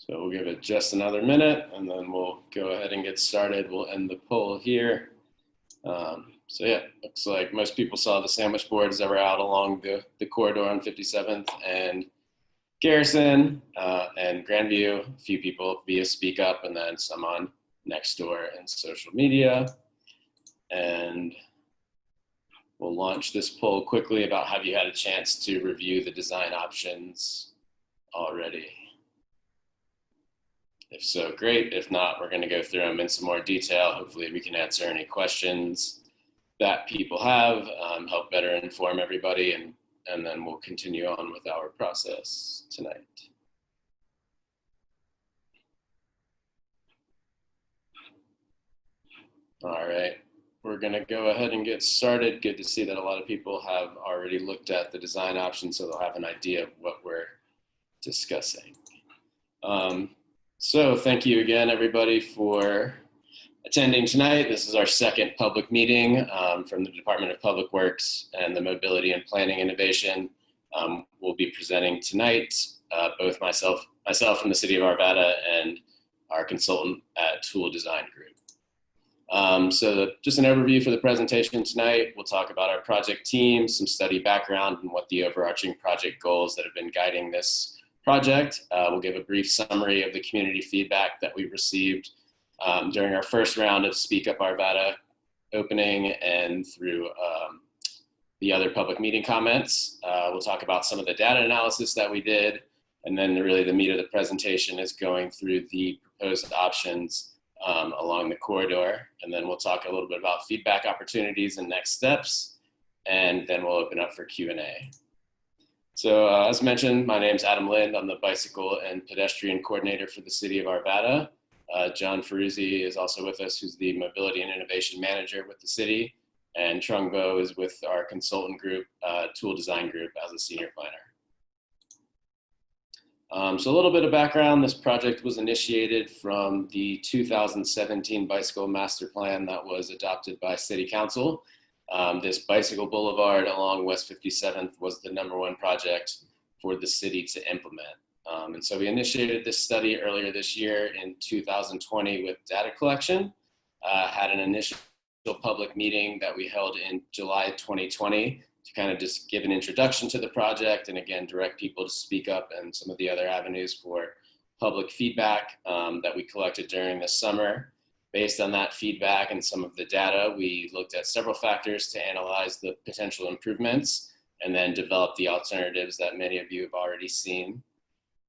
So we'll give it just another minute and then we'll go ahead and get started. We'll end the poll here. So yeah, looks like most people saw the sandwich boards that were out along the corridor on 57th and Garrison and Grandview. A few people via Speak Up and then some on Nextdoor and social media. And we'll launch this poll quickly about have you had a chance to review the design options already? If so, great. If not, we're going to go through them in some more detail. Hopefully we can answer any questions that people have, help better inform everybody, and then we'll continue on with our process tonight. All right, we're going to go ahead and get started. Good to see that a lot of people have already looked at the design options, so they'll have an idea of what we're discussing. So thank you again, everybody, for attending tonight. This is our second public meeting from the Department of Public Works and the Mobility and Planning Innovation. We'll be presenting tonight, both myself from the City of Arvada and our consultant at Tool Design Group. So just an overview for the presentation tonight. We'll talk about our project team, some study background, and what the overarching project goals that have been guiding this project. We'll give a brief summary of the community feedback that we've received during our first round of Speak Up Arvada opening and through the other public meeting comments. We'll talk about some of the data analysis that we did, and then really the meat of the presentation is going through the proposed options along the corridor, and then we'll talk a little bit about feedback opportunities and next steps, and then we'll open up for Q&A. So as mentioned, my name's Adam Lind. I'm the Bicycle and Pedestrian Coordinator for the City of Arvada. John Ferruzzi is also with us, who's the Mobility and Innovation Manager with the city, and Trung Vo is with our consultant group, Tool Design Group, as a senior planner. So a little bit of background. This project was initiated from the 2017 Bicycle Master Plan that was adopted by City Council. This bicycle boulevard along West 57th was the #1 project for the city to implement. And so we initiated this study earlier this year in 2020 with data collection, had an initial public meeting that we held in July 2020 to kind of just give an introduction to the project and again, direct people to speak up and some of the other avenues for public feedback that we collected during the summer. Based on that feedback and some of the data, we looked at several factors to analyze the potential improvements and then develop the alternatives that many of you have already seen.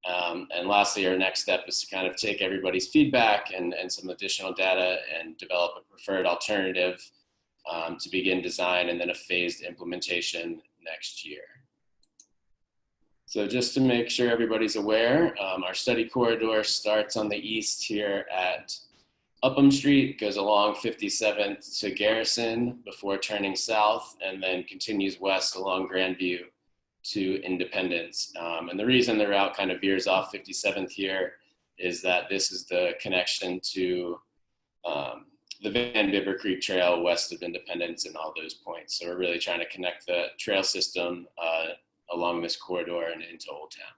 And lastly, our next step is to kind of take everybody's feedback and some additional data and develop a preferred alternative to begin design and then a phased implementation next year. So just to make sure everybody's aware, our study corridor starts on the east here at Upham Street, goes along 57th to Garrison before turning south, and then continues west along Grandview to Independence. And the reason the route kind of veers off 57th here is that this is the connection to the Van Bibber Creek Trail west of Independence and all those points. So we're really trying to connect the trail system along this corridor and into Old Town.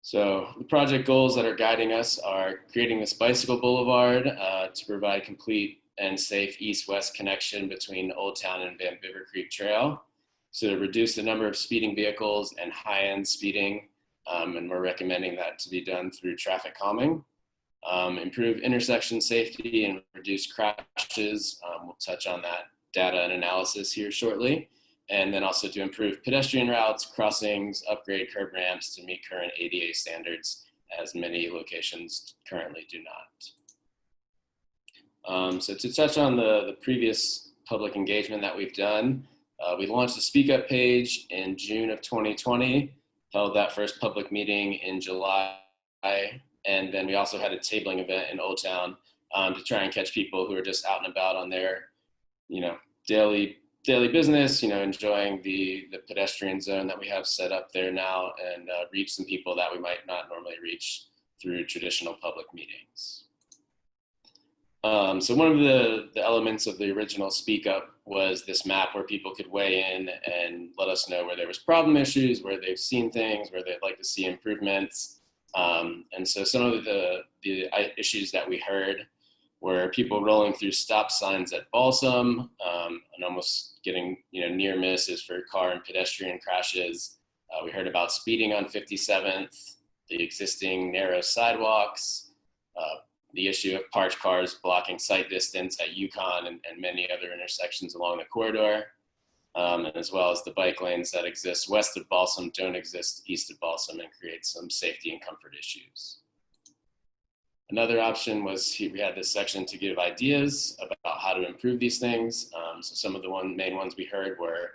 So the project goals that are guiding us are creating this bicycle boulevard to provide complete and safe east-west connection between Old Town and Van Bibber Creek Trail. So to reduce the number of speeding vehicles and high-end speeding, and we're recommending that to be done through traffic calming. Improve intersection safety and reduce crashes. We'll touch on that data and analysis here shortly. And then also to improve pedestrian routes, crossings, upgrade curb ramps to meet current ADA standards, as many locations currently do not. So to touch on the previous public engagement that we've done, we launched the Speak Up page in June of 2020, held that first public meeting in July, and then we also had a tabling event in Old Town to try and catch people who are just out and about on their, daily business, enjoying the pedestrian zone that we have set up there now and reach some people that we might not normally reach through traditional public meetings. So one of the elements of the original Speak Up was this map where people could weigh in and let us know where there was problem issues, where they've seen things, where they'd like to see improvements. And so some of the issues that we heard were people rolling through stop signs at Balsam and almost getting near misses for car and pedestrian crashes. We heard about speeding on 57th, the existing narrow sidewalks, the issue of parked cars blocking sight distance at Yukon and many other intersections along the corridor, as well as the bike lanes that exist west of Balsam don't exist east of Balsam and create some safety and comfort issues. Another option was we had this section to give ideas about how to improve these things. So some of the main ones we heard were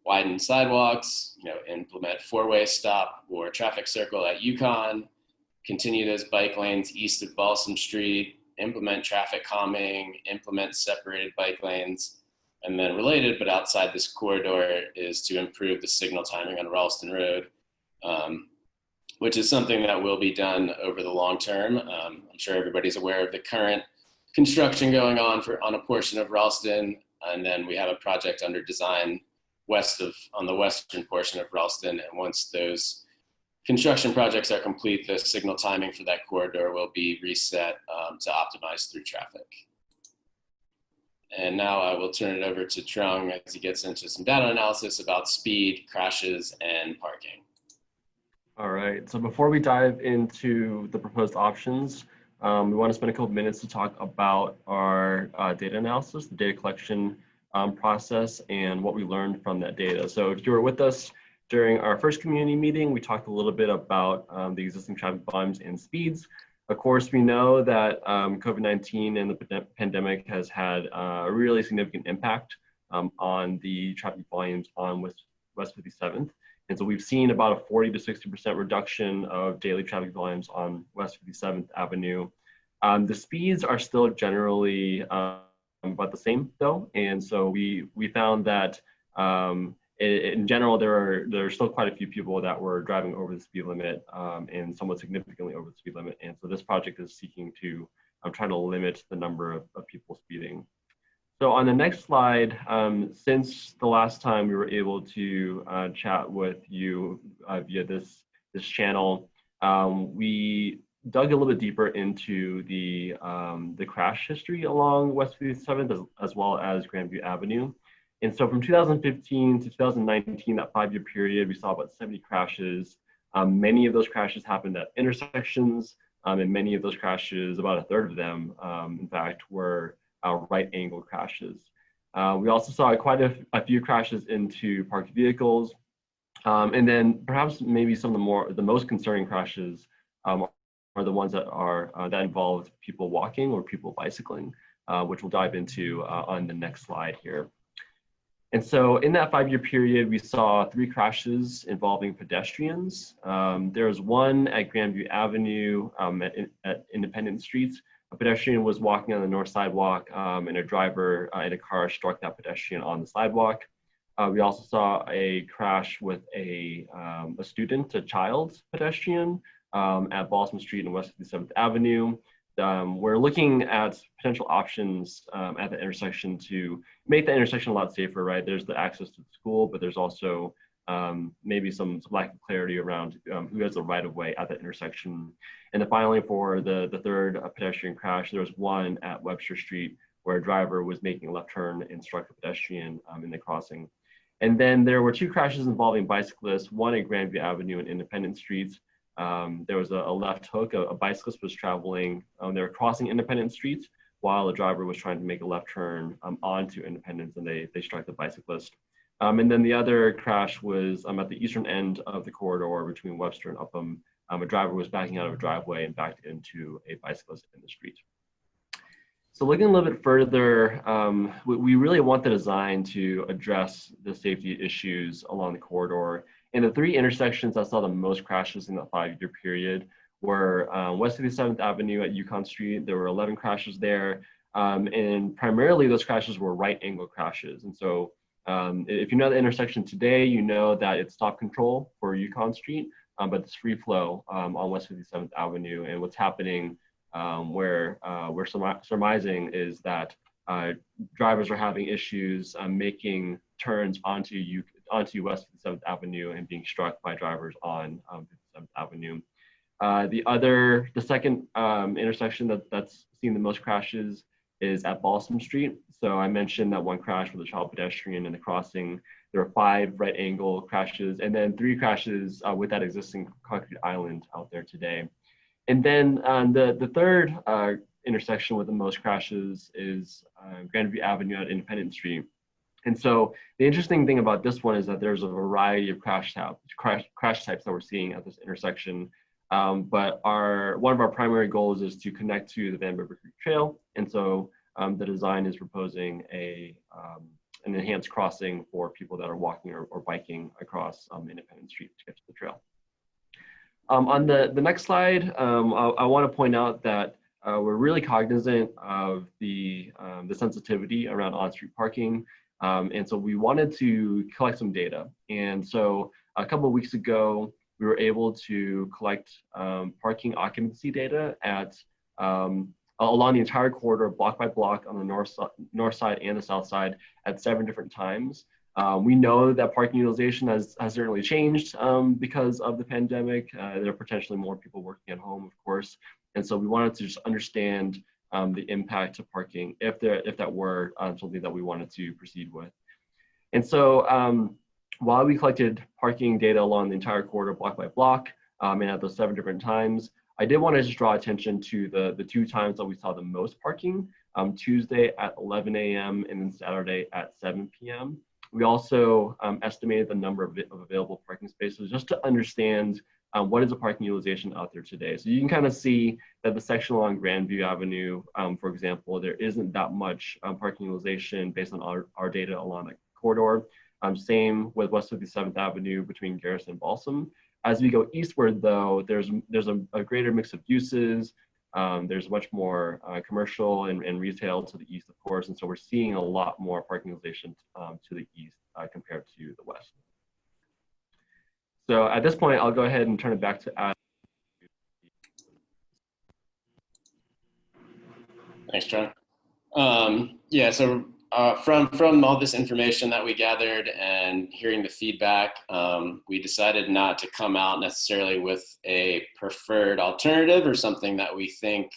widen sidewalks, implement four-way stop or traffic circle at Yukon, continue those bike lanes east of Balsam Street, implement traffic calming, implement separated bike lanes, and then related but outside this corridor is to improve the signal timing on Ralston Road, which is something that will be done over the long term. I'm sure everybody's aware of the current construction going on a portion of Ralston, and then we have a project under design on the western portion of Ralston, and once those construction projects are complete, the signal timing for that corridor will be reset to optimize through traffic. And now I will turn it over to Trung as he gets into some data analysis about speed, crashes, and parking. All right, so before we dive into the proposed options, we want to spend a couple minutes to talk about our data analysis, the data collection process, and what we learned from that data. So if you were with us during our first community meeting, we talked a little bit about the existing traffic volumes and speeds. Of course, we know that COVID-19 and the pandemic has had a really significant impact on the traffic volumes on West 57th. And so we've seen about a 40 to 60% reduction of daily traffic volumes on West 57th Avenue. The speeds are still generally about the same though. And so we found that in general, there are still quite a few people that were driving over the speed limit and somewhat significantly over the speed limit. And so this project is seeking to try to limit the number of people speeding. So on the next slide, since the last time we were able to chat with you via this channel, we dug a little bit deeper into the crash history along West 57th as well as Grandview Avenue. And so from 2015 to 2019, that 5-year period, we saw about 70 crashes. Many of those crashes happened at intersections, and many of those crashes, about a third of them, in fact, were right angle crashes. We also saw quite a few crashes into parked vehicles. And then perhaps maybe some of the most concerning crashes are the ones that involved people walking or people bicycling, which we'll dive into on the next slide here. And so in that 5-year period, we saw 3 crashes involving pedestrians. There was one at Grandview Avenue at Independence Street. A pedestrian was walking on the north sidewalk and a driver in a car struck that pedestrian on the sidewalk. We also saw a crash with a child pedestrian at Balsam Street and West 57th Avenue. We're looking at potential options at the intersection to make the intersection a lot safer, right? There's the access to the school, but there's also maybe some lack of clarity around who has the right of way at that intersection. And then finally, for the third pedestrian crash, there was one at Webster Street where a driver was making a left turn and struck a pedestrian in the crossing. And then there were 2 crashes involving bicyclists, one at Grandview Avenue and Independence Street. There was a left hook. A bicyclist was traveling, they were crossing Independence Street while a driver was trying to make a left turn onto Independence, and they struck the bicyclist. And then the other crash was at the eastern end of the corridor between Webster and Upham. A driver was backing out of a driveway and backed into a bicyclist in the street. So looking a little bit further, we really want the design to address the safety issues along the corridor. And the 3 intersections that saw the most crashes in the 5-year period were West 57th Avenue at Yukon Street. There were 11 crashes there. And primarily those crashes were right angle crashes. And so if you know the intersection today, you know that it's stop control for Yukon Street, but it's free flow on West 57th Avenue. And what's happening where we're surmising is that drivers are having issues making turns onto West 57th Avenue and being struck by drivers on 57th Avenue. The second intersection that's seen the most crashes is at Balsam Street. So I mentioned that one crash with a child pedestrian in the crossing. There were 5 right angle crashes, and then 3 crashes with that existing concrete island out there today. And then the third intersection with the most crashes is Grandview Avenue at Independence Street. And so the interesting thing about this one is that there's a variety of crash types that we're seeing at this intersection. But one of our primary goals is to connect to the Van River Creek Trail. And so the design is proposing an enhanced crossing for people that are walking or biking across Independence Street to get to the trail. On the next slide, I want to point out that we're really cognizant of the sensitivity around on-street parking. And so we wanted to collect some data. And so a couple of weeks ago, we were able to collect parking occupancy data at along the entire corridor, block by block, on the north side and the south side at 7 different times. We know that parking utilization has certainly changed because of the pandemic. There are potentially more people working at home, of course. And so we wanted to just understand the impact of parking if that were something that we wanted to proceed with. And so while we collected parking data along the entire corridor block by block and at those 7 different times, I did want to just draw attention to the 2 times that we saw the most parking, Tuesday at 11 a.m. and then Saturday at 7 p.m. We also estimated the number of available parking spaces just to understand what is the parking utilization out there today. So you can kind of see that the section along Grandview Avenue, for example, there isn't that much parking utilization based on our data along the corridor. Same with west of 57th Avenue between Garrison and Balsam. As we go eastward, though, there's a greater mix of uses. There's much more commercial and retail to the east, of course, and so we're seeing a lot more parking utilization to the east compared to the west. So at this point, I'll go ahead and turn it back to Adam. Thanks, John. Yeah, so from all this information that we gathered and hearing the feedback, we decided not to come out necessarily with a preferred alternative or something that we think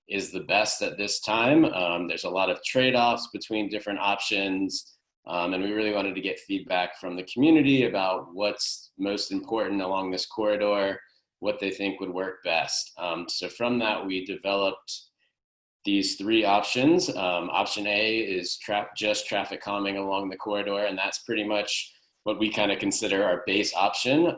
is the best at this time. There's a lot of trade-offs between different options, and we really wanted to get feedback from the community about what's most important along this corridor, what they think would work best. So from that, we developed these 3 options. Option A is just traffic calming along the corridor, and that's pretty much what we kind of consider our base option.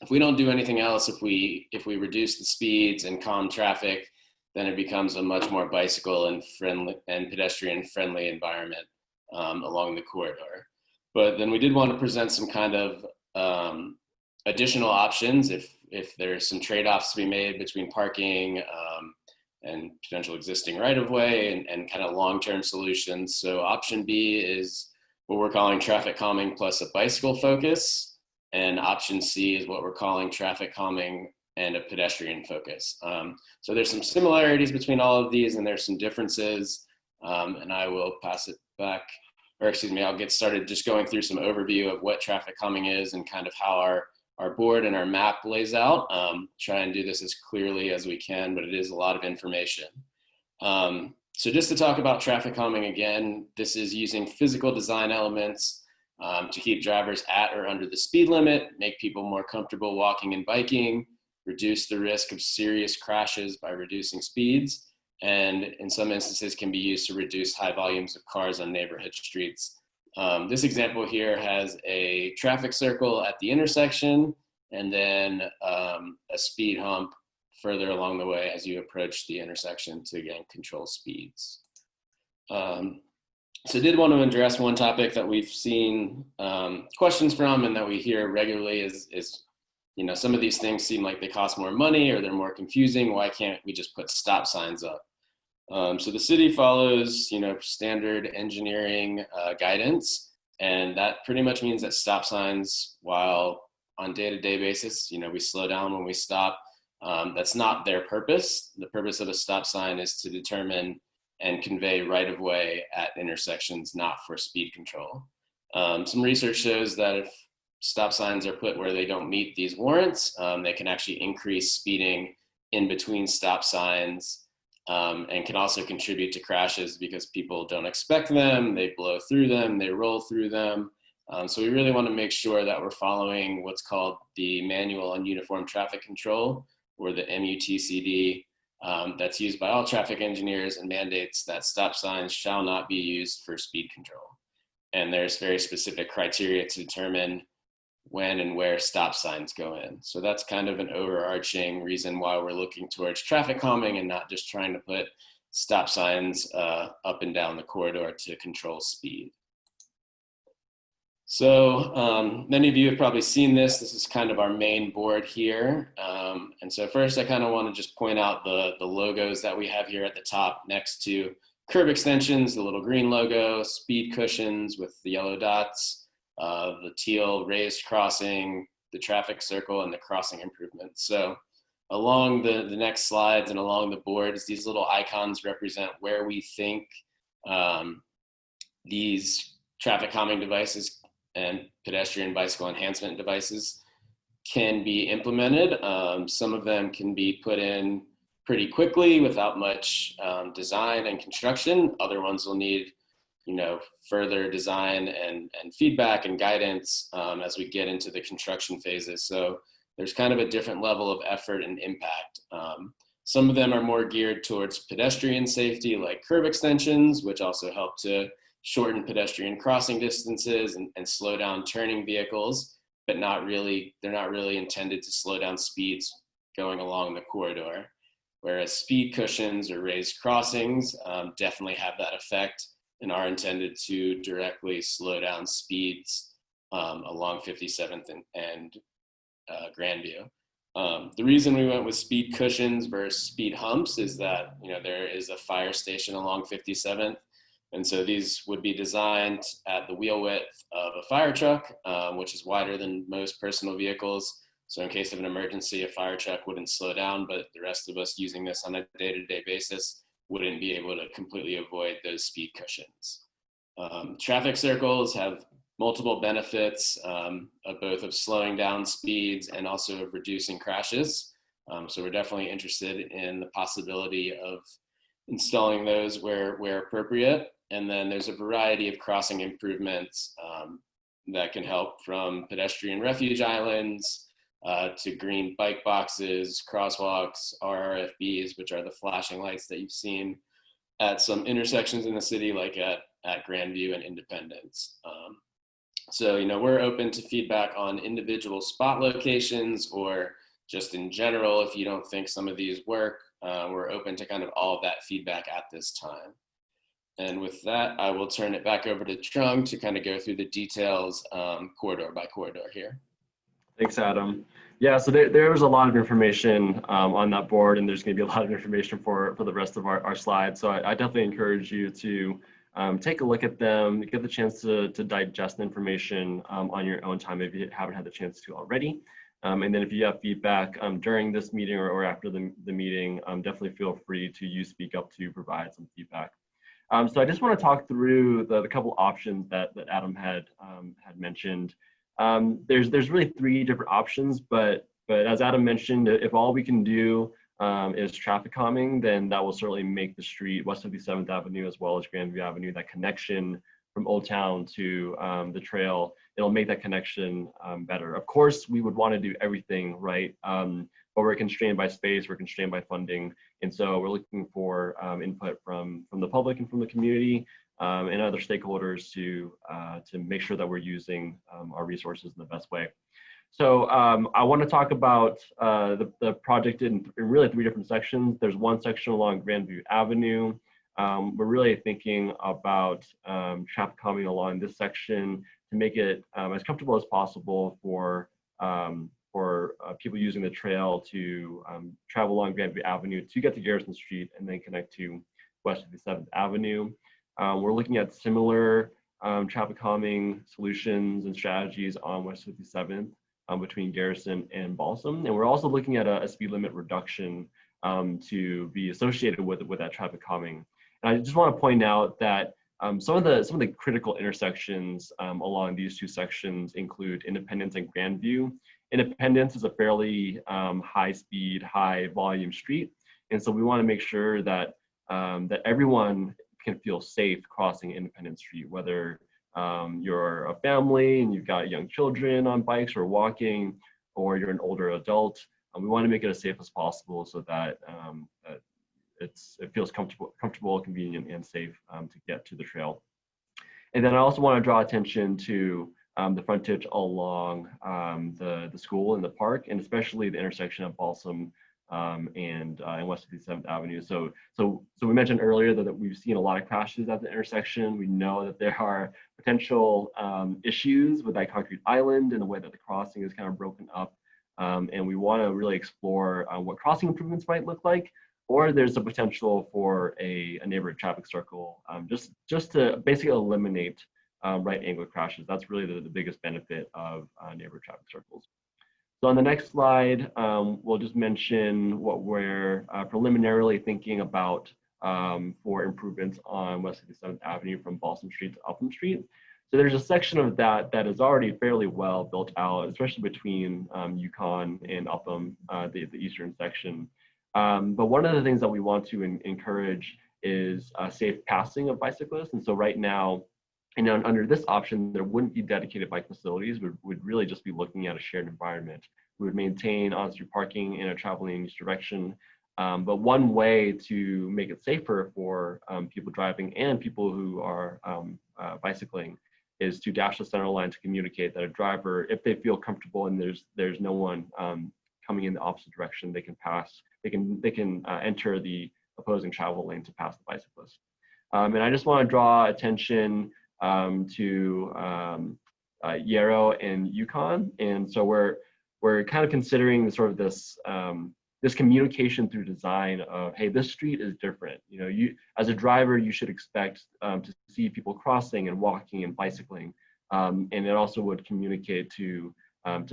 If we don't do anything else, if we reduce the speeds and calm traffic, then it becomes a much more bicycle and pedestrian friendly environment along the corridor. But then we did want to present some kind of additional options if there's some trade-offs to be made between parking and potential existing right-of-way and kind of long-term solutions. So option B is what we're calling traffic calming plus a bicycle focus. And option C is what we're calling traffic calming and a pedestrian focus. So there's some similarities between all of these and there's some differences. And I will pass it back, or excuse me, I'll get started just going through some overview of what traffic calming is and kind of how our board and our map lays out. Try and do this as clearly as we can, but it is a lot of information. So just to talk about traffic calming again, this is using physical design elements to keep drivers at or under the speed limit, make people more comfortable walking and biking, reduce the risk of serious crashes by reducing speeds, and in some instances can be used to reduce high volumes of cars on neighborhood streets. This example here has a traffic circle at the intersection and then a speed hump further along the way as you approach the intersection to, again, control speeds. So I did want to address one topic that we've seen questions from and that we hear regularly is, you know, some of these things seem like they cost more money or they're more confusing. Why can't we just put stop signs up? So the city follows, you know, standard engineering guidance, and that pretty much means that stop signs, while on day-to-day basis, you know, we slow down when we stop. That's not their purpose. The purpose of a stop sign is to determine and convey right-of-way at intersections, not for speed control. Some research shows that if stop signs are put where they don't meet these warrants, they can actually increase speeding in between stop signs, and can also contribute to crashes because people don't expect them, they blow through them, they roll through them. So we really want to make sure that we're following what's called the Manual on Uniform Traffic Control, or the MUTCD, that's used by all traffic engineers and mandates that stop signs shall not be used for speed control. And there's very specific criteria to determine when and where stop signs go in. So that's kind of an overarching reason why we're looking towards traffic calming and not just trying to put stop signs up and down the corridor to control speed. So many of you have probably seen this. This is kind of our main board here. And so first I kind of want to just point out the logos that we have here at the top next to curb extensions, the little green logo, speed cushions with the yellow dots, the teal raised crossing, the traffic circle, and the crossing improvements. So along the next slides and along the boards, these little icons represent where we think these traffic calming devices and pedestrian bicycle enhancement devices can be implemented. Some of them can be put in pretty quickly without much design and construction. Other ones will need, further design and feedback and guidance as we get into the construction phases. So there's kind of a different level of effort and impact. Some of them are more geared towards pedestrian safety, like curb extensions, which also help to shorten pedestrian crossing distances and slow down turning vehicles, but they're not really intended to slow down speeds going along the corridor. Whereas speed cushions or raised crossings definitely have that effect and are intended to directly slow down speeds along 57th and Grandview. The reason we went with speed cushions versus speed humps is that there is a fire station along 57th. And so these would be designed at the wheel width of a fire truck, which is wider than most personal vehicles. So in case of an emergency, a fire truck wouldn't slow down, but the rest of us using this on a day-to-day basis wouldn't be able to completely avoid those speed cushions. Traffic circles have multiple benefits of both of slowing down speeds and also of reducing crashes. So we're definitely interested in the possibility of installing those where appropriate. And then there's a variety of crossing improvements that can help, from pedestrian refuge islands to green bike boxes, crosswalks, RRFBs, which are the flashing lights that you've seen at some intersections in the city, like at Grandview and Independence. So, we're open to feedback on individual spot locations, or just in general, if you don't think some of these work, we're open to kind of all of that feedback at this time. And with that, I will turn it back over to Trung to kind of go through the details corridor by corridor here. Thanks, Adam. Yeah, so there's a lot of information on that board, and there's going to be a lot of information for the rest of our slides. So I definitely encourage you to take a look at them, get the chance to digest the information on your own time if you haven't had the chance to already. And then if you have feedback during this meeting or after the meeting, definitely feel free to use Speak Up to provide some feedback. So I just want to talk through the couple options that Adam had mentioned. There's really three different options, but as Adam mentioned, if all we can do is traffic calming, then that will certainly make the street, West 57th Avenue as well as Grandview Avenue, that connection from Old Town to the trail, it'll make that connection better. Of course, we would want to do everything right, but we're constrained by space, we're constrained by funding, and so we're looking for input from the public and from the community and other stakeholders to make sure that we're using our resources in the best way. So I want to talk about the project in really three different sections. There's one section along Grandview Avenue. We're really thinking about traffic calming along this section to make it as comfortable as possible for people using the trail to travel along Grandview Avenue to get to Garrison Street and then connect to West 57th Avenue. We're looking at similar traffic calming solutions and strategies on West 57th between Garrison and Balsam. And we're also looking at a speed limit reduction to be associated with that traffic calming. And I just want to point out that some of the critical intersections along these two sections include Independence and Grandview. Independence is a fairly high-speed, high-volume street, and so we want to make sure that that everyone can feel safe crossing Independence Street, whether you're a family and you've got young children on bikes or walking, or you're an older adult. We want to make it as safe as possible so that that it feels comfortable, convenient, and safe to get to the trail. And then I also want to draw attention to the frontage along the school and the park, and especially the intersection of Balsam and West 57th Avenue. So we mentioned earlier that we've seen a lot of crashes at the intersection. We know that there are potential issues with that concrete island and the way that the crossing is kind of broken up. And we want to really explore what crossing improvements might look like, or there's a potential for a neighborhood traffic circle, just to basically eliminate right angle crashes. That's really the biggest benefit of neighborhood traffic circles. So on the next slide, we'll just mention what we're preliminarily thinking about for improvements on West 57th Avenue from Balsam Street to Upham Street. So there's a section of that that is already fairly well built out, especially between Yukon and Upham, the eastern section. But one of the things that we want to encourage is safe passing of bicyclists. And so right now, and under this option, there wouldn't be dedicated bike facilities. We'd really just be looking at a shared environment. We would maintain on-street parking in a traveling in each direction. But one way to make it safer for people driving and people who are bicycling is to dash the center line to communicate that a driver, if they feel comfortable and there's no one coming in the opposite direction, they can pass. They can enter the opposing travel lane to pass the bicyclist. And I just want to draw attention to Yarrow and Yukon, and so we're kind of considering sort of this this communication through design of, hey, this street is different. You know, you as a driver, you should expect to see people crossing and walking and bicycling, and it also would communicate to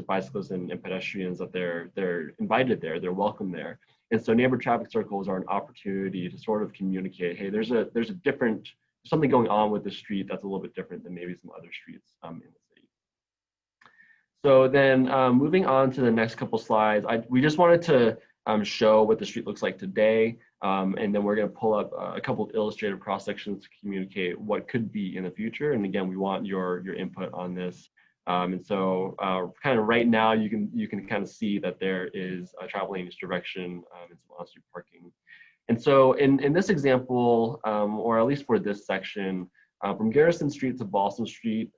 bicyclists and pedestrians that they're invited there, they're welcome there. And so neighborhood traffic circles are an opportunity to sort of communicate, hey, there's a different, something going on with the street that's a little bit different than maybe some other streets in the city. So then moving on to the next couple slides, we just wanted to show what the street looks like today. And then we're going to pull up a couple of illustrative cross sections to communicate what could be in the future. And again, we want your input on this. And so kind of right now, you can kind of see that there is a traveling in each direction and some on-street parking. And so in this example, or at least for this section, from Garrison Street to Balsam Street,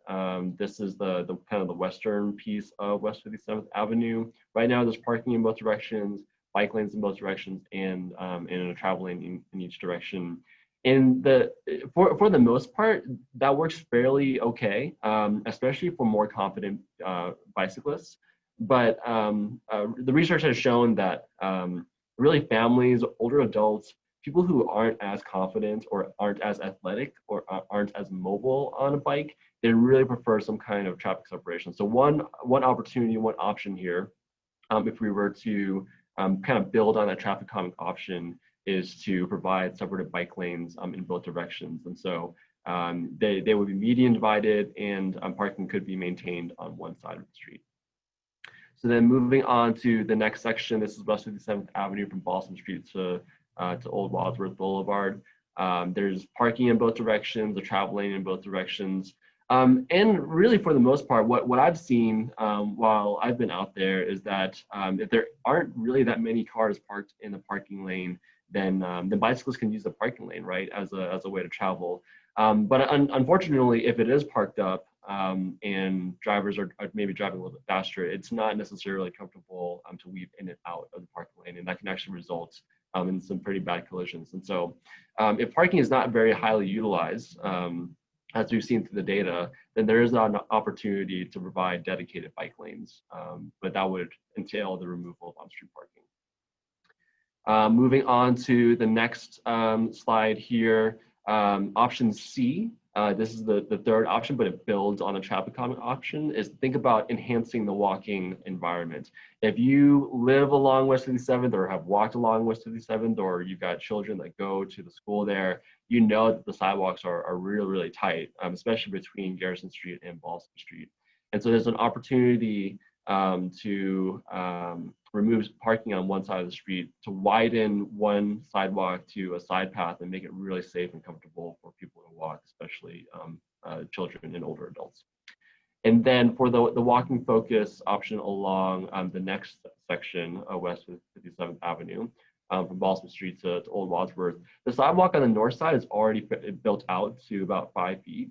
this is the kind of the western piece of West 57th Avenue. Right now, there's parking in both directions, bike lanes in both directions, and a travel lane in each direction. And for the most part, that works fairly okay, especially for more confident bicyclists. But the research has shown that really families, older adults, people who aren't as confident or aren't as athletic or aren't as mobile on a bike, they really prefer some kind of traffic separation. So one opportunity, one option here, if we were to kind of build on that traffic calming option, is to provide separated bike lanes in both directions. And so they would be median divided, and parking could be maintained on one side of the street. So then moving on to the next section, this is West 57th Avenue from Balsam Street to Old Wadsworth Boulevard. There's parking in both directions, a travel lane in both directions. And really, for the most part, what I've seen while I've been out there is that if there aren't really that many cars parked in the parking lane, then bicyclists can use the parking lane, right, as a way to travel. But unfortunately, if it is parked up and drivers are maybe driving a little bit faster, it's not necessarily comfortable to weave in and out of the parking lane, and that can actually result in some pretty bad collisions. And so if parking is not very highly utilized, as we've seen through the data, then there is an opportunity to provide dedicated bike lanes, but that would entail the removal of on-street parking. Moving on to the next slide here, option C this is the third option, but it builds on the traffic calming option, is think about enhancing the walking environment. If you live along West 57th or have walked along West 57th, or you've got children that go to the school there, you know that the sidewalks are really, really tight, especially between Garrison Street and Boston Street. And so there's an opportunity to remove parking on one side of the street, to widen one sidewalk to a side path and make it really safe and comfortable for people to walk, especially children and older adults. And then for the walking focus option along the next section of West 57th Avenue, from Boston Street to Old Wadsworth, the sidewalk on the north side is already built out to about 5 feet.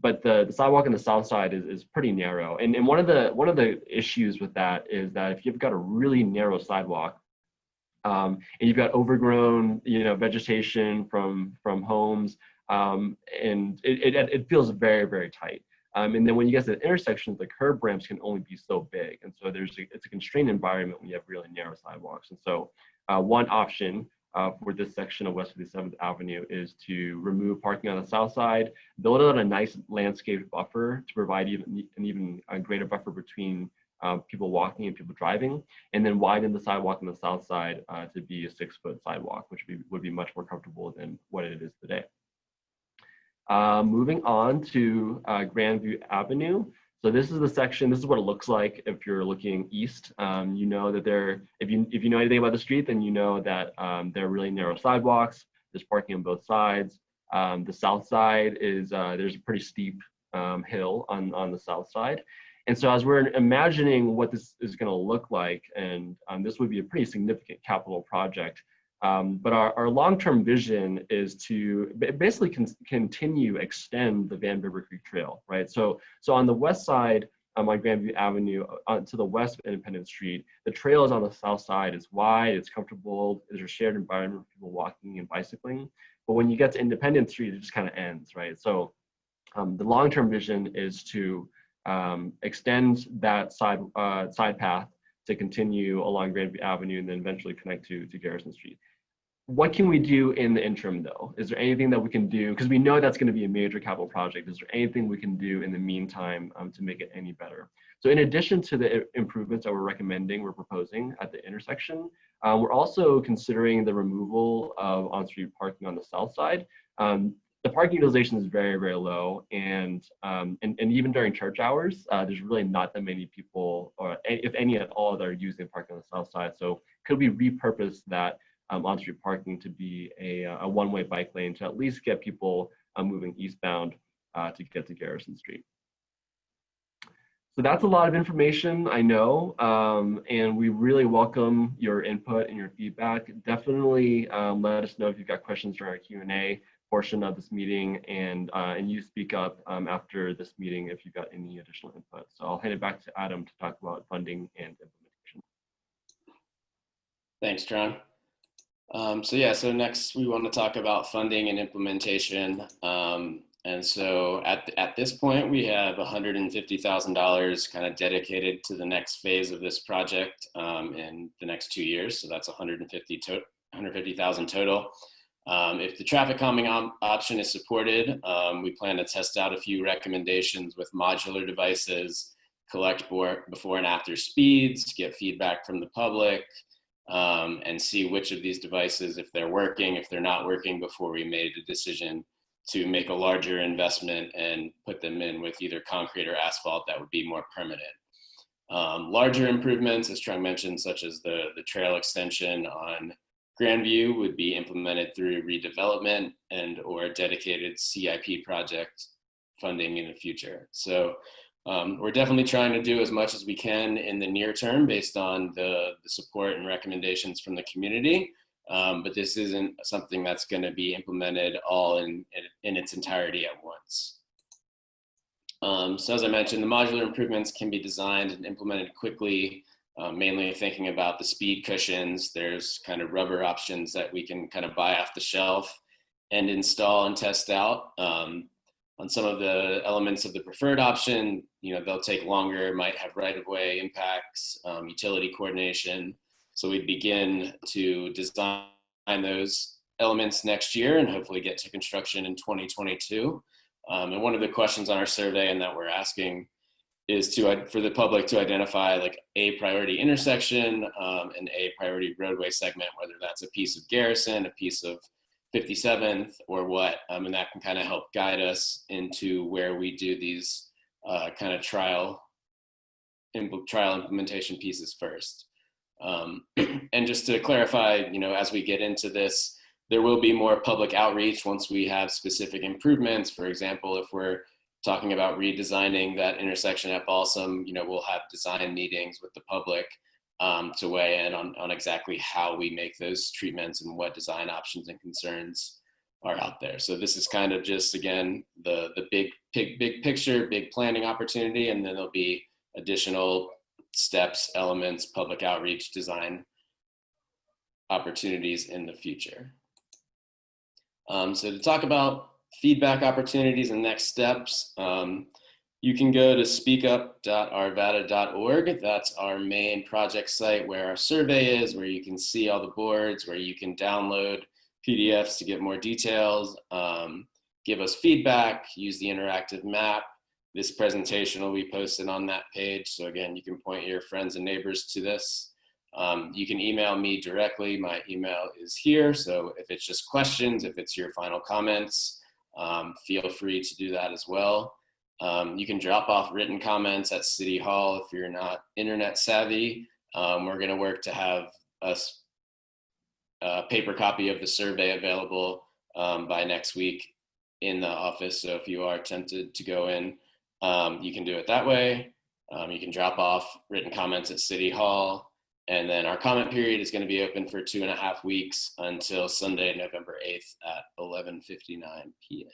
But the sidewalk on the south side is pretty narrow. And one of the issues with that is that if you've got a really narrow sidewalk, and you've got overgrown, vegetation from homes, and it feels very, very tight. And then when you get to the intersections, the curb ramps can only be so big, and so it's a constrained environment when you have really narrow sidewalks. And so one option for this section of West 57th Avenue is to remove parking on the south side, build out a nice landscape buffer to provide an even greater buffer between people walking and people driving, and then widen the sidewalk on the south side to be a 6-foot sidewalk, which would be much more comfortable than what it is today. Moving on to Grandview Avenue. So this is the section, this is what it looks like if you're looking east. You know that if you know anything about the street, then you know that there are really narrow sidewalks. There's parking on both sides. The south side is, there's a pretty steep hill on the south side. And so as we're imagining what this is gonna look like, and this would be a pretty significant capital project, but our long-term vision is to basically extend the Van River Creek Trail, right? So on the west side, on Grandview Avenue, to the west of Independence Street, the trail is on the south side. It's wide, it's comfortable, there's a shared environment for people walking and bicycling. But when you get to Independence Street, it just kind of ends, right? So the long-term vision is to extend that side path to continue along Grandview Avenue and then eventually connect to Garrison Street. What can we do in the interim though? Is there anything that we can do? Because we know that's going to be a major capital project. Is there anything we can do in the meantime to make it any better? So in addition to the improvements that we're proposing at the intersection, we're also considering the removal of on-street parking on the south side. The parking utilization is very, very low, and even during church hours, there's really not that many people, or if any at all, that are using parking on the south side. So could we repurpose that on-street parking to be a one-way bike lane to at least get people moving eastbound to get to Garrison Street? So that's a lot of information, I know, and we really welcome your input and your feedback. Definitely let us know if you've got questions during our Q&A portion of this meeting, and you speak up after this meeting if you've got any additional input. So I'll hand it back to Adam to talk about funding and implementation. Thanks, John. So next we want to talk about funding and implementation. And so at this point, we have $150,000 kind of dedicated to the next phase of this project in the next 2 years. So that's $150,000 total. If the traffic calming option is supported, we plan to test out a few recommendations with modular devices, collect before and after speeds, get feedback from the public, and see which of these devices, if they're working, if they're not working, before we made a decision to make a larger investment and put them in with either concrete or asphalt that would be more permanent. Larger improvements, as Trung mentioned, such as the trail extension on Grandview, would be implemented through redevelopment and or dedicated CIP project funding in the future. So we're definitely trying to do as much as we can in the near term based on the support and recommendations from the community. But this isn't something that's going to be implemented all in its entirety at once. So as I mentioned, the modular improvements can be designed and implemented quickly, mainly thinking about the speed cushions. There's kind of rubber options that we can kind of buy off the shelf and install and test out. On some of the elements of the preferred option, they'll take longer, might have right-of-way impacts, utility coordination. So we begin to design those elements next year and hopefully get to construction in 2022. And one of the questions on our survey and that we're asking is for the public to identify like a priority intersection and a priority roadway segment, whether that's a piece of Garrison, a piece of 57th or what, and that can kind of help guide us into where we do these kind of trial implementation pieces first. And just to clarify, as we get into this, there will be more public outreach once we have specific improvements. For example, if we're talking about redesigning that intersection at Balsam, we'll have design meetings with the public to weigh in on exactly how we make those treatments and what design options and concerns are out there. So this is kind of just, again, the big picture, big planning opportunity, and then there'll be additional steps, elements, public outreach, design opportunities in the future. So to talk about feedback opportunities and next steps, you can go to speakup.arvada.org. That's our main project site where our survey is, where you can see all the boards, where you can download PDFs to get more details, give us feedback, use the interactive map. This presentation will be posted on that page. So again, you can point your friends and neighbors to this. You can email me directly. My email is here. So if it's just questions, if it's your final comments, feel free to do that as well. You can drop off written comments at City Hall if you're not internet savvy. We're going to work to have a paper copy of the survey available by next week in the office. So if you are tempted to go in, you can do it that way. You can drop off written comments at City Hall. And then our comment period is going to be open for 2.5 weeks until Sunday, November 8th at 11:59 p.m.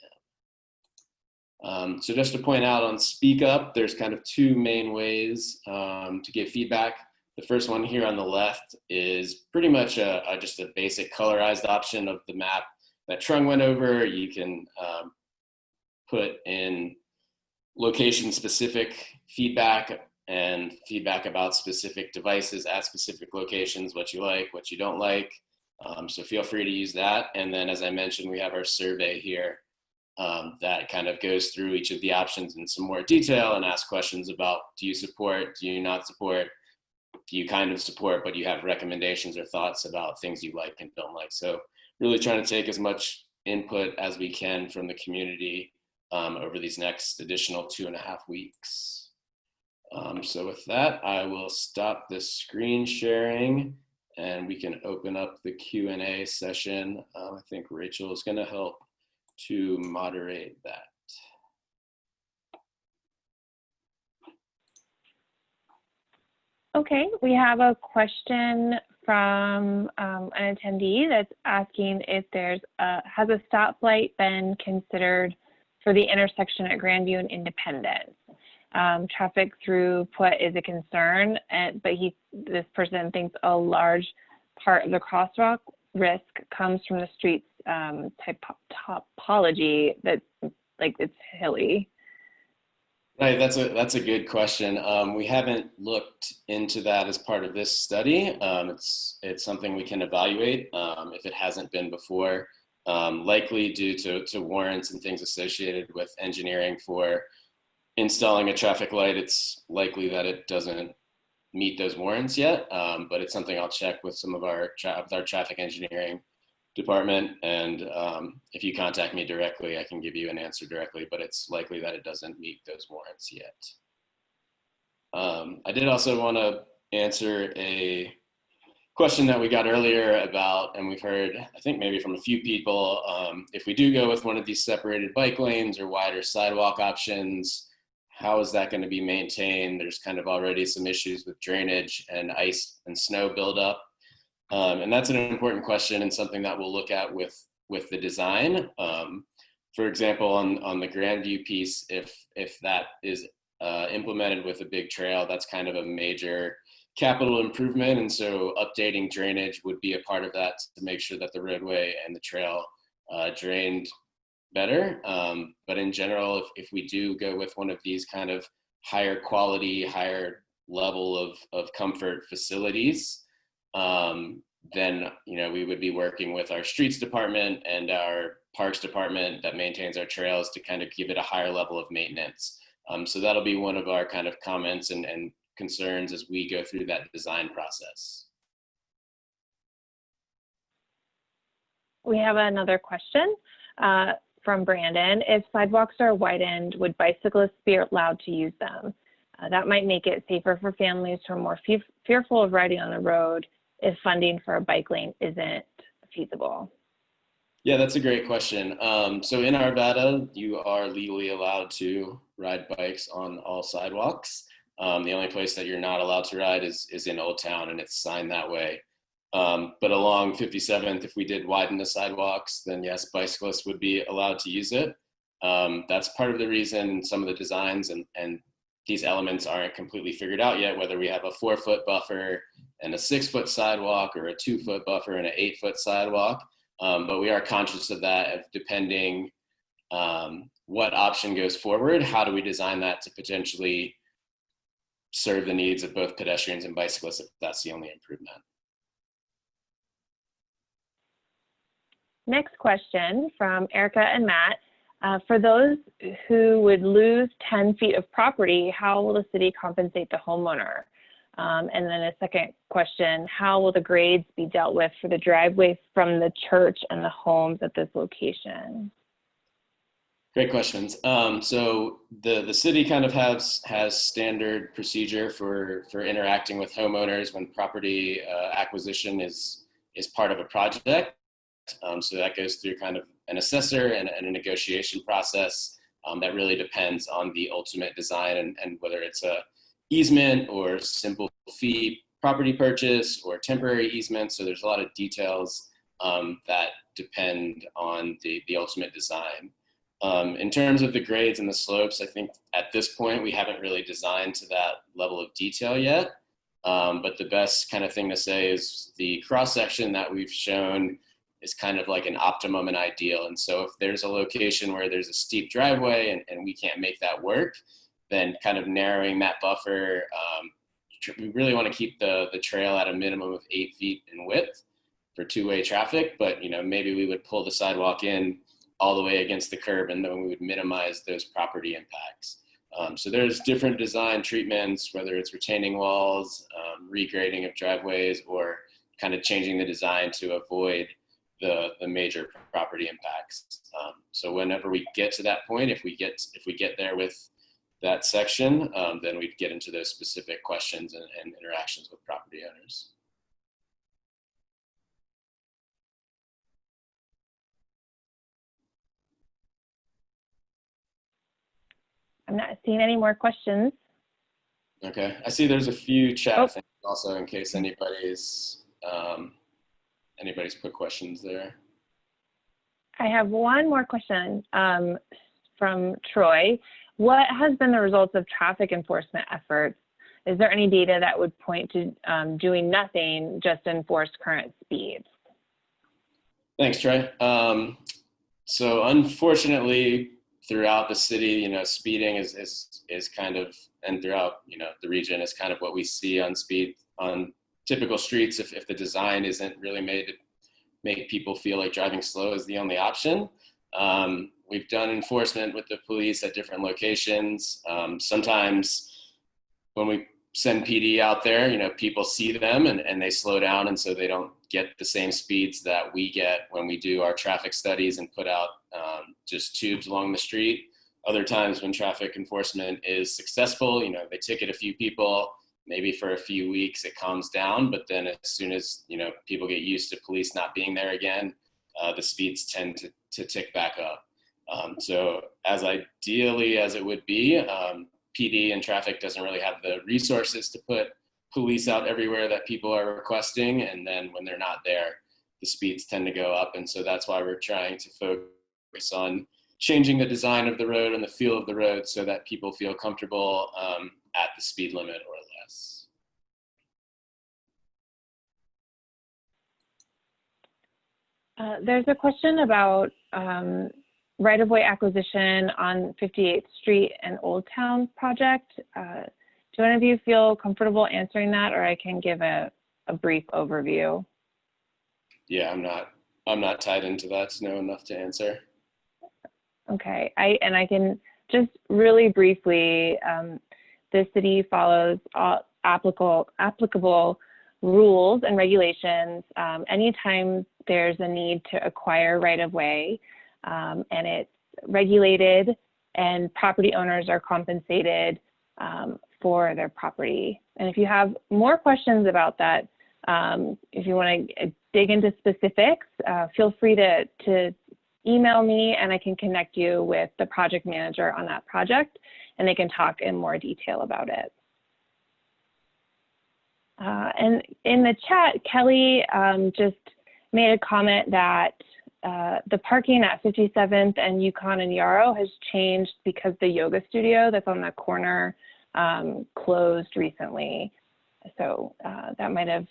So just to point out on Speak Up, there's kind of two main ways to give feedback. The first one here on the left is pretty much just a basic colorized option of the map that Trung went over. You can put in location-specific feedback and feedback about specific devices at specific locations, what you like, what you don't like. So feel free to use that. And then, as I mentioned, we have our survey here that kind of goes through each of the options in some more detail and asks questions about, do you support, do you not support, do you kind of support, but you have recommendations or thoughts about things you like and don't like. So really trying to take as much input as we can from the community over these next additional 2.5 weeks. So with that, I will stop the screen sharing and we can open up the Q&A session. I think Rachel is going to help to moderate that. Okay, we have a question from an attendee that's asking if has a stoplight been considered for the intersection at Grandview and Independence? Traffic throughput is a concern, but this person thinks a large part of the crosswalk risk comes from the street's topology that it's hilly. Right, that's a good question. We haven't looked into that as part of this study. It's something we can evaluate if it hasn't been before, likely due to warrants and things associated with engineering for installing a traffic light. It's likely that it doesn't meet those warrants yet, but it's something I'll check with some of our traffic engineering department. And if you contact me directly, I can give you an answer directly, but it's likely that it doesn't meet those warrants yet. I did also want to answer a question that we got earlier about, and we've heard, I think maybe from a few people, if we do go with one of these separated bike lanes or wider sidewalk options, how is that going to be maintained? There's kind of already some issues with drainage and ice and snow buildup. And that's an important question and something that we'll look at with the design. For example, on the Grandview piece, if that is implemented with a big trail, that's kind of a major capital improvement. And so updating drainage would be a part of that to make sure that the roadway and the trail drained better. But in general, if we do go with one of these kind of higher quality, higher level of comfort facilities, then, we would be working with our streets department and our parks department that maintains our trails to kind of give it a higher level of maintenance. So that'll be one of our kind of comments and concerns as we go through that design process. We have another question from Brandon. If sidewalks are widened, would bicyclists be allowed to use them? That might make it safer for families who are more fearful of riding on the road if funding for a bike lane isn't feasible. Yeah, that's a great question. So in Arvada, you are legally allowed to ride bikes on all sidewalks. The only place that you're not allowed to ride is in Old Town, and it's signed that way. But along 57th, if we did widen the sidewalks, then yes, bicyclists would be allowed to use it. That's part of the reason some of the designs and these elements aren't completely figured out yet, whether we have a 4-foot buffer and a 6-foot sidewalk or a 2-foot buffer and an 8-foot sidewalk. But we are conscious of that, of depending what option goes forward, how do we design that to potentially serve the needs of both pedestrians and bicyclists if that's the only improvement. Next question from Erica and Matt. For those who would lose 10 feet of property, how will the city compensate the homeowner? And then a second question, how will the grades be dealt with for the driveway from the church and the homes at this location? Great questions. So the city kind of has standard procedure for interacting with homeowners when property acquisition is part of a project. So that goes through kind of an assessor and a negotiation process that really depends on the ultimate design and whether it's a easement or simple fee property purchase or temporary easement. So there's a lot of details that depend on the ultimate design. In terms of the grades and the slopes, I think at this point we haven't really designed to that level of detail yet. But the best kind of thing to say is the cross section that we've shown is kind of like an optimum and ideal. And so if there's a location where there's a steep driveway and we can't make that work, then kind of narrowing that buffer, we really want to keep the trail at a minimum of 8 feet in width for two-way traffic, but maybe we would pull the sidewalk in all the way against the curb and then we would minimize those property impacts. So there's different design treatments, whether it's retaining walls, regrading of driveways, or kind of changing the design to avoid the major property impacts. So whenever we get to that point, if we get there with that section, then we'd get into those specific questions and interactions with property owners. I'm not seeing any more questions. Okay, I see there's a few chat things also in case anybody's put questions there. I have one more question from Troy. What has been the results of traffic enforcement efforts? Is there any data that would point to doing nothing, just enforce current speeds? Thanks, Troy. So unfortunately, throughout the city, speeding is kind of, and throughout, the region is kind of what we see on typical streets if the design isn't really made to make people feel like driving slow is the only option. We've done enforcement with the police at different locations. Sometimes when we send PD out there, people see them and they slow down, and so they don't get the same speeds that we get when we do our traffic studies and put out just tubes along the street. Other times when traffic enforcement is successful, they ticket a few people, maybe for a few weeks it calms down, but then as soon as people get used to police not being there again, the speeds tend to tick back up. So as ideally as it would be, PD and traffic doesn't really have the resources to put police out everywhere that people are requesting, and then when they're not there, the speeds tend to go up, and so that's why we're trying to focus on changing the design of the road and the feel of the road so that people feel comfortable at the speed limit or less. There's a question about right-of-way acquisition on 58th Street and Old Town project. Do any of you feel comfortable answering that, or I can give a brief overview? Yeah, I'm not tied into that to know enough to answer. Okay, I can just really briefly, the city follows all applicable rules and regulations. Anytime there's a need to acquire right-of-way and it's regulated and property owners are compensated for their property. And if you have more questions about that, if you want to dig into specifics, feel free to email me and I can connect you with the project manager on that project and they can talk in more detail about it. And in the chat, Kelly just made a comment that the parking at 57th and Yukon and Yarrow has changed because the yoga studio that's on the corner closed recently. So that might have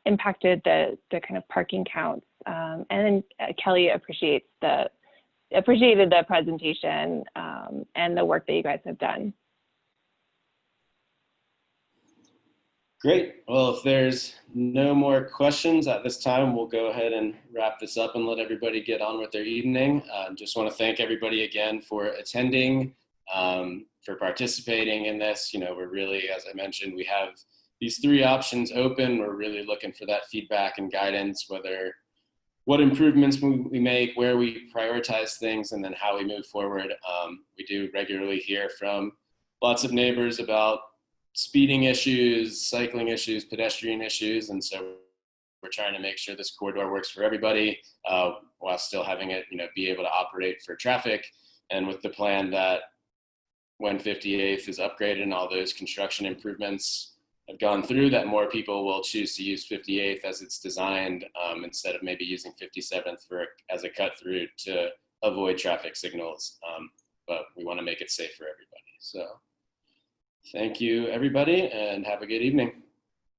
impacted the kind of parking counts. And then Kelly appreciated the presentation and the work that you guys have done. Great. Well, if there's no more questions at this time, we'll go ahead and wrap this up and let everybody get on with their evening. Just want to thank everybody again for attending, for participating in this. You know, we're really, as I mentioned, we have these 3 options open. We're really looking for that feedback and guidance, whether what improvements we make, where we prioritize things, and then how we move forward. We do regularly hear from lots of neighbors about speeding issues, cycling issues, pedestrian issues, and so we're trying to make sure this corridor works for everybody while still having it, you know, be able to operate for traffic. And with the plan that when 58th is upgraded and all those construction improvements have gone through, that more people will choose to use 58th as it's designed instead of maybe using 57th as a cut through to avoid traffic signals. But we want to make it safe for everybody. So thank you, everybody, and have a good evening.